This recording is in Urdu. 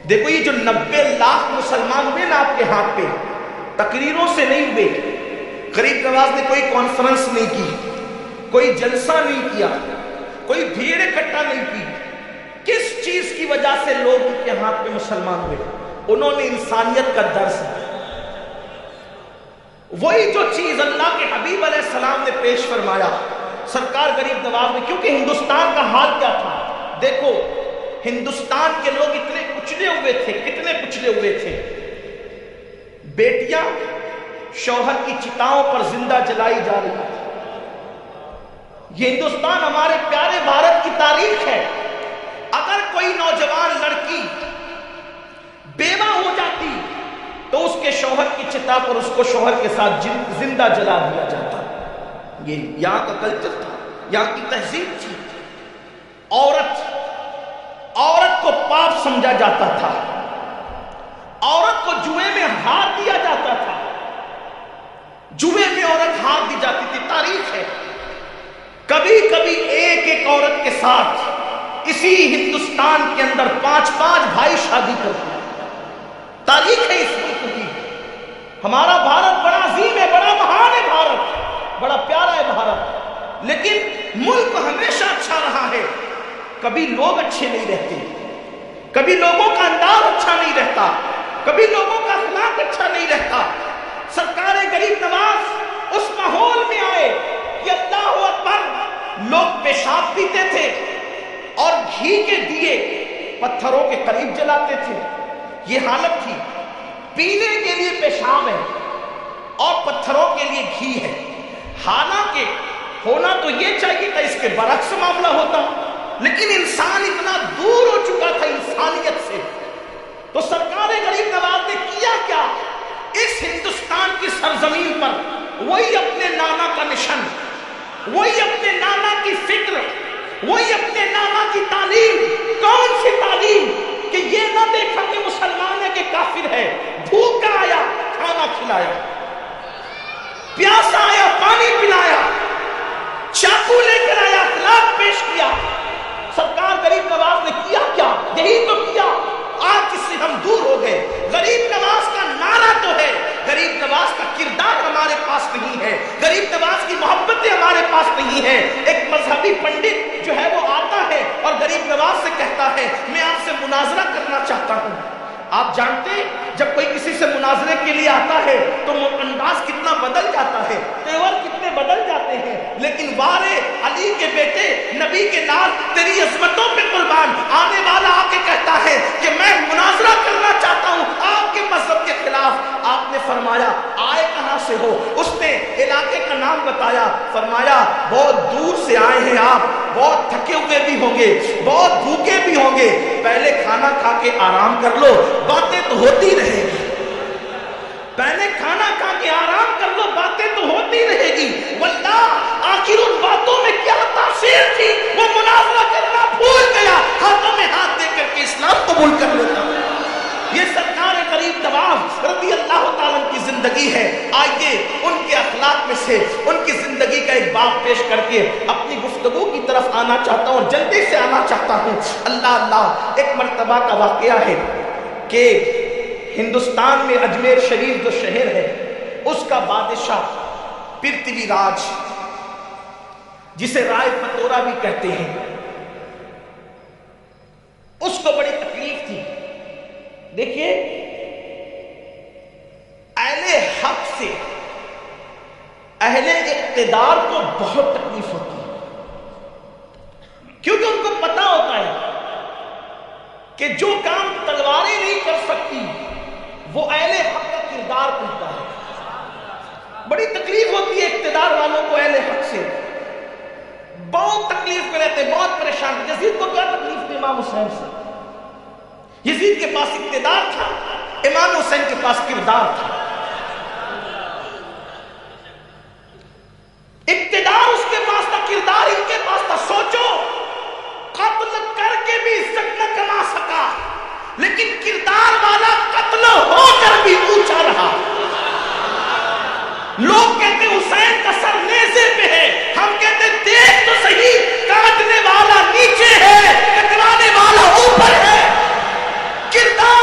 دیکھو یہ جو 90 لاکھ مسلمان ہوئے نا آپ کے ہاتھ پہ، تقریروں سے نہیں ہوئے، غریب نواز نے کوئی کانفرنس نہیں کی، کوئی جلسہ نہیں کیا، کوئی بھیڑ اکٹھا نہیں کی. کس چیز کی وجہ سے لوگ ان کے ہاتھ میں مسلمان ہوئے؟ انہوں نے انسانیت کا درس دیا. وہی جو چیز اللہ کے حبیب علیہ السلام نے پیش فرمایا سرکار غریب نواز نے. کیونکہ ہندوستان کا حال کیا تھا؟ دیکھو ہندوستان کے لوگ اتنے کچلے ہوئے تھے، کتنے کچلے ہوئے تھے. بیٹیاں شوہر کی چتاؤں پر زندہ جلائی جا رہی تھی. یہ ہندوستان ہمارے پیارے بھارت کی تاریخ ہے. اگر کوئی نوجوان لڑکی بیوہ ہو جاتی تو اس کے شوہر کی چتا پر اس کو شوہر کے ساتھ زندہ جلا دیا جاتا. یہ یہاں کا کلچر تھا، یہاں کی تہذیب تھی. عورت کو پاپ سمجھا جاتا تھا، عورت کو جوئے میں ہار دیا جاتا تھا، جوئے میں عورت ہار دی جاتی تھی. تاریخ ہے. کبھی کبھی ایک عورت کے ساتھ اسی ہندوستان کے اندر 5 بھائی شادی کرتے ہیں. تاریخ ہے اس ملک کی. ہمارا بھارت بڑا عظیم ہے، بڑا مہان ہے بھارت، بڑا پیارا ہے بھارت. لیکن ملک ہمیشہ اچھا رہا ہے. کبھی لوگ اچھے نہیں رہتے، کبھی لوگوں کا انداز اچھا نہیں رہتا، کبھی لوگوں کا اخلاق اچھا نہیں رہتا. سرکار غریب نواز اس ماحول میں آئے کہ اللہ اکبر، لوگ پیشاب پیتے تھے اور گھی کے دیے پتھروں کے قریب جلاتے تھے. یہ حالت تھی. پینے کے لیے پیشاب ہے اور پتھروں کے لیے گھی ہے. حالانکہ ہونا تو یہ چاہیے تھا اس کے برعکس معاملہ ہوتا، لیکن انسان اتنا دور ہو چکا تھا انسانیت سے. تو سرکار غریب نواز نے کیا کیا؟ اس ہندوستان کی سرزمین پر وہی اپنے نانا کا مشن، وہی اپنے نانا کی فکر، وہی اپنے نانا کی تعلیم. کون سی تعلیم؟ کہ یہ نہ دیکھا کہ مسلمان ہے کہ کافر ہے. بھوکا آیا کھانا کھلایا، پیاسا آیا پانی پلایا، چاقو لے کر آیا اخلاق پیش کیا. سرکار غریب نواز نے کیا کیا؟ یہی تو کیا. آج اس سے ہم دور ہو گئے. غریب نواز کا نعرہ تو ہے، غریب نواز کا کردار ہمارے پاس نہیں ہے، غریب نواز کی محبتیں ہمارے پاس نہیں ہے. ایک مذہبی پنڈت جو ہے وہ آتا ہے اور غریب نواز سے کہتا ہے میں آپ سے مناظرہ کرنا چاہتا ہوں. آپ جانتے ہیں جب کوئی کسی سے مناظرے کے لیے آتا ہے تو انداز کتنا بدل جاتا ہے، تیور کتنے بدل جاتے ہیں. لیکن وارے علی کے بیٹے نبی کے لال تیری عظمتوں پہ قربان، آنے والا آ کے کہتا ہے کہ میں مناظرہ کرنا چاہتا ہوں آپ کے مذہب کے خلاف. آپ نے فرمایا آئے کہاں سے ہو؟ اس نے علاقے کا نام بتایا. فرمایا بہت دور سے آئے ہیں آپ، بہت تھکے ہوئے بھی ہوں گے، بہت بھوکے بھی ہوں گے. پہلے کھانا کھا کے آرام کر لو، باتیں تو ہوتی رہے گی. پہلے کھانا کھا کے آرام کر لو، باتیں تو ہوتی رہے گی. واللہ آخر ان باتوں میں کیا تاثیر تھی، وہ مناظرہ کرنا بھول گیا، ہاتھوں میں ہاتھ دے کر کے اسلام قبول کر لیتا. یہ سرکار غریب نواز رضی اللہ تعالیٰ کی زندگی ہے. آئیے ان کے اخلاق میں سے ان کی زندگی کا ایک باب پیش کر کے اپنی گفتگو کی طرف آنا چاہتا ہوں اور جلدی سے آنا چاہتا ہوں. اللہ ایک مرتبہ کا واقعہ ہے کہ ہندوستان میں اجمیر شریف جو شہر ہے اس کا بادشاہ پرتوی راج، جسے رائے پتورا بھی کہتے ہیں، اس کو بڑی تکلیف تھی. دیکھیے اہل حق سے، اہل اقتدار کو بہت تکلیف ہوتی ہے، کیونکہ ان کو پتا ہوتا ہے کہ جو کام تلواریں نہیں کر سکتی وہ اہل حق کا کردار کرتا ہے. بڑی تکلیف ہوتی ہے اقتدار والوں کو اہل حق سے، بہت تکلیف میں رہتے، بہت پریشان. یزید کو کیا تکلیف تھی امام حسین سے؟ یزید کے پاس اقتدار تھا، امام حسین کے پاس کردار تھا. اقتدار اس کے پاس تھا، کردار ان کے پاس تھا. سوچو قتل کر کے بھی عزت نہ کما سکا، لیکن کردار والا قتل ہو کر بھی اونچا رہا. لوگ کہتے حسین کا سر نیزے پہ ہے، ہم کہتے دیکھ تو صحیح، کاٹنے والا نیچے ہے، کٹوانے والا اوپر ہے. کردار